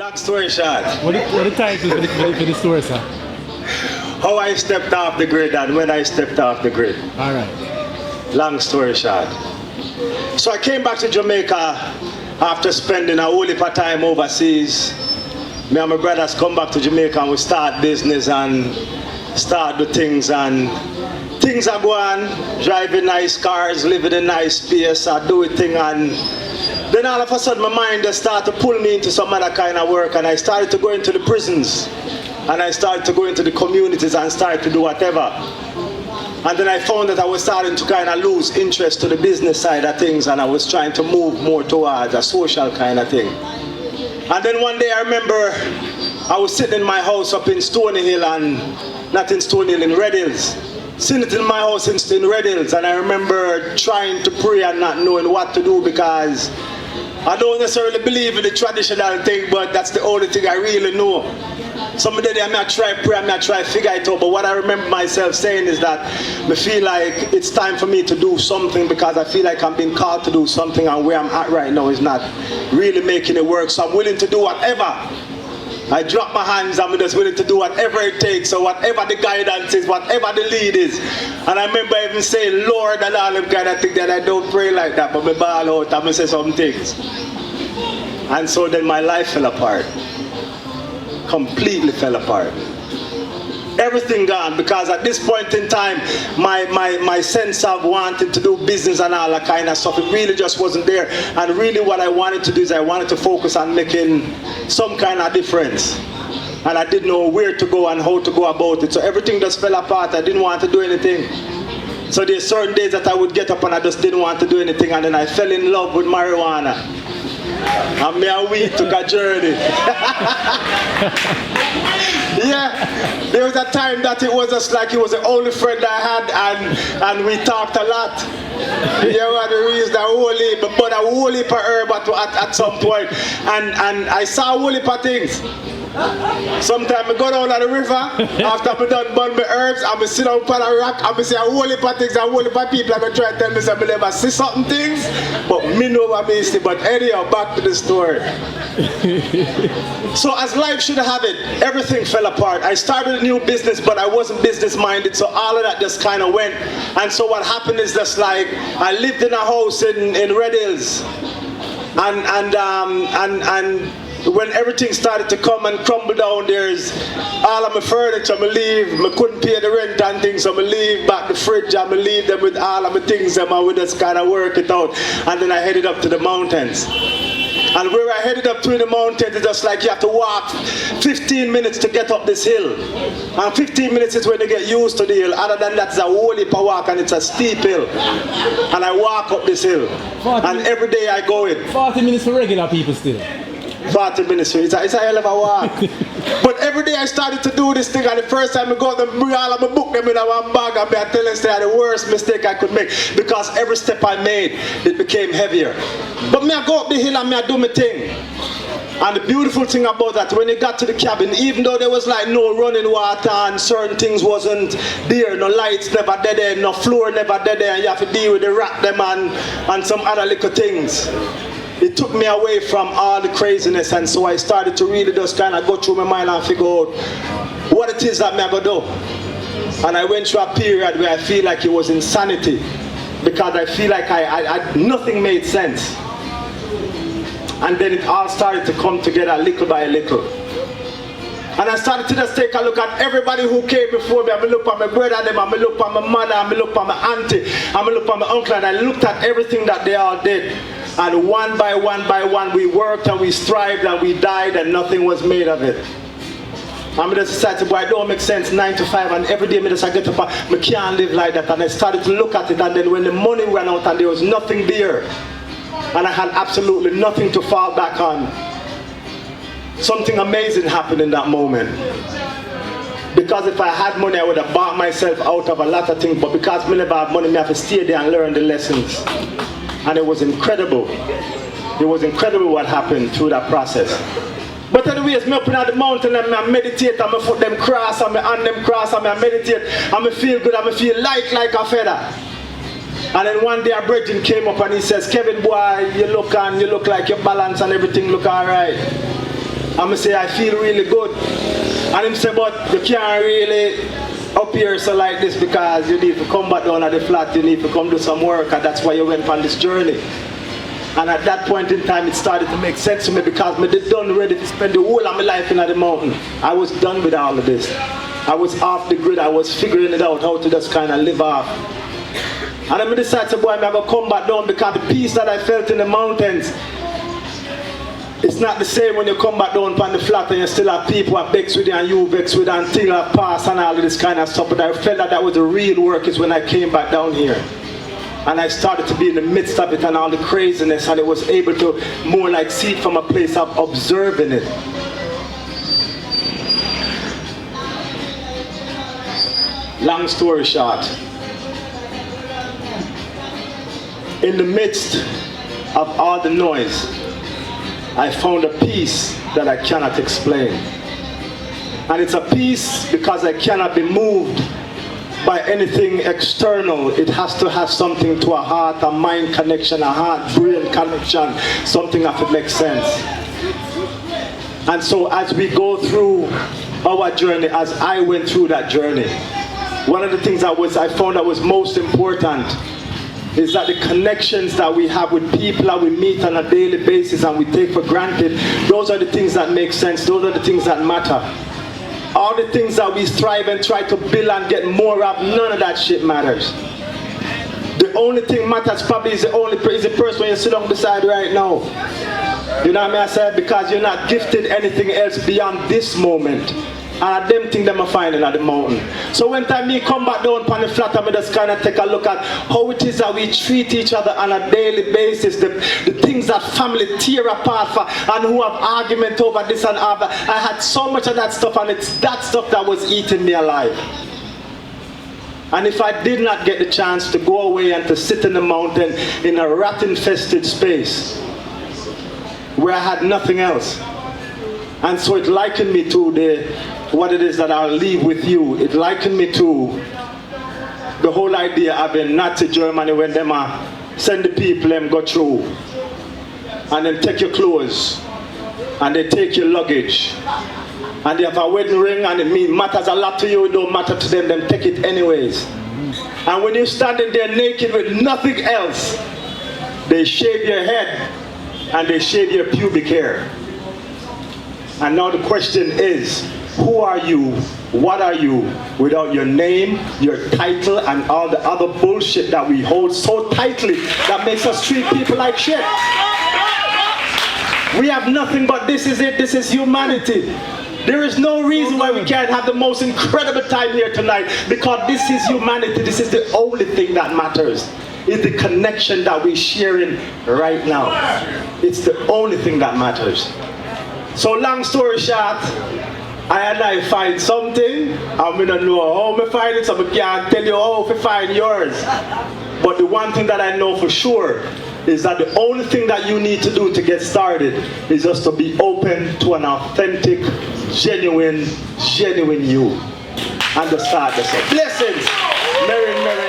Long story short. What the title for the story, sir? How I stepped off the grid and when I stepped off the grid. All right. Long story short. So I came back to Jamaica after spending a whole heap of time overseas. Me and my brothers come back to Jamaica and we start business and start the things, and things are going, driving nice cars, living in nice space, I do a thing, and then all of a sudden my mind just started to pull me into some other kind of work, and I started to go into the prisons, and I started to go into the communities and started to do whatever. And then I found that I was starting to kind of lose interest to the business side of things, and I was trying to move more towards a social kind of thing. And then one day I remember I was sitting in my house up in Stony Hill, and not in Stony Hill, in Red Hills. Sitting in my house in Red Hills, and I remember trying to pray and not knowing what to do, because I don't necessarily believe in the traditional thing, but that's the only thing I really know. Some of the day I may try pray, I may try figure it out, but what I remember myself saying is that I feel like it's time for me to do something, because I feel like I'm being called to do something, and where I'm at right now is not really making it work, so I'm willing to do whatever. I drop my hands, I'm just willing to do whatever it takes, or whatever the guidance is, whatever the lead is. And I remember even saying, Lord, and all them kind of things that I don't pray like that, but I ball out and I say some things. And so then my life fell apart. Completely fell apart. Everything gone, because at this point in time, my sense of wanting to do business and all that kind of stuff, it really just wasn't there. And really what I wanted to do is I wanted to focus on making some kind of difference. And I didn't know where to go and how to go about it. So everything just fell apart. I didn't want to do anything. So there's certain days that I would get up and I just didn't want to do anything. And then I fell in love with marijuana. And me and we took a journey. Yeah, there was a time that it was just like he was the only friend I had, and we talked a lot. Yeah, well, the reason I holy, but a whole heap of herb at some point, and I saw a whole heap of things. Sometimes I go down to the river, after I done burn my herbs, I'm sit down on a rock, and I see a whole heap of things, a whole heap of people, I'm try to tell me I never see certain things, but me know what I see. But anyhow, back to the story. So as life should have it, everything fell apart. I started a new business, but I wasn't business minded, so all of that just kind of went. And so what happened is just like, I lived in a house in Red Hills, and when everything started to come and crumble down, there's all of my furniture, I leave, I couldn't pay the rent and things, so I leave back the fridge, I leave them with all of my things, and I would just kind of work it out. And then I headed up to the mountains. And where I headed up to the mountains, it's just like you have to walk 15 minutes to get up this hill. And 15 minutes is when you get used to the hill. Other than that, it's a whole heap of walk, and it's a steep hill. And I walk up this hill. And every day I go in. 40 minutes for regular people still. 40 minutes, it's a hell of a walk. But every day I started to do this thing, and the first time I go to bring all of my book them in one bag, and I tell you that the worst mistake I could make, because every step I made, it became heavier. But me I go up the hill and me I do my thing. And the beautiful thing about that, when you got to the cabin, even though there was like no running water and certain things wasn't there, no lights never there, no floor never there, and you have to deal with the rat them and some other little things. It took me away from all the craziness, and so I started to really just kind of go through my mind and figure out what it is that I'm going to do. And I went through a period where I feel like it was insanity, because I feel like nothing made sense. And then it all started to come together little by little. And I started to just take a look at everybody who came before me. I look at my brother, I look at my mother, I look at my auntie, I look at my uncle, and I looked at everything that they all did. And one by one, we worked and we strived and we died, and nothing was made of it. And I just decided, boy, it don't make sense, 9 to 5, and every day I just get up, I can't live like that. And I started to look at it, and then when the money ran out and there was nothing there, and I had absolutely nothing to fall back on, something amazing happened in that moment. Because if I had money, I would have bought myself out of a lot of things, but because I never have money, I have to stay there and learn the lessons. And it was incredible. It was incredible what happened through that process. But anyways, me up in the mountain and I meditate, and my foot them cross, and my hand them cross, and I meditate, and I feel good, and I feel light like a feather. And then one day a brethren came up and he says, Kevin boy, you look like your balance and everything look alright. I'm say I feel really good. And him say, but you can't really up here so like this because you need to come back down at the flat, you need to come do some work, and that's why you went on this journey. And at that point in time, it started to make sense to me because I did done ready to spend the whole of my life in the mountain. I was done with all of this. I was off the grid. I was figuring it out how to just kind of live off. And I decided, boy, I'm going to come back down because the peace that I felt in the mountains, it's not the same when you come back down on the flat and you still have people who vex with you and you vex with and things have passed and all of this kind of stuff. But I felt that was the real work is when I came back down here. And I started to be in the midst of it and all the craziness, and I was able to more like see it from a place of observing it. Long story short, in the midst of all the noise, I found a peace that I cannot explain. And it's a peace because I cannot be moved by anything external. It has to have something to a heart, a mind connection, a heart-brain connection, something that would make sense. And so as we go through our journey, as I went through that journey, one of the things I found that was most important is that the connections that we have with people that we meet on a daily basis and we take for granted, those are the things that make sense, those are the things that matter. All the things that we strive and try to build and get more of, none of that shit matters. The only thing matters probably is the person you sit on beside right now. You know what I said? Because you're not gifted anything else beyond this moment. And I them think them are finding at the mountain. So when time me come back down on the flat, I just kind of take a look at how it is that we treat each other on a daily basis, the things that family tear apart for, and who have argument over this and other. I had so much of that stuff, and it's that stuff that was eating me alive. And if I did not get the chance to go away and to sit in the mountain in a rat-infested space where I had nothing else, and so it likened me to what it is that I'll leave with you. It likened me to the whole idea of in Nazi Germany when them send the people them go through and then take your clothes and they take your luggage and they have a wedding ring and it matters a lot to you, it don't matter to them, them take it anyways. And when you're standing there naked with nothing else, they shave your head and they shave your pubic hair. And now the question is, who are you, what are you, without your name, your title, and all the other bullshit that we hold so tightly that makes us treat people like shit? We have nothing but this is it, this is humanity. There is no reason why we can't have the most incredible time here tonight, because this is humanity, this is the only thing that matters. It's the connection that we're sharing right now. It's the only thing that matters. So long story short, I find something, I don't know how I find it, so I can't tell you how to find yours. But the one thing that I know for sure is that the only thing that you need to do to get started is just to be open to an authentic, genuine you. And to start this up. Blessings! Merry, merry.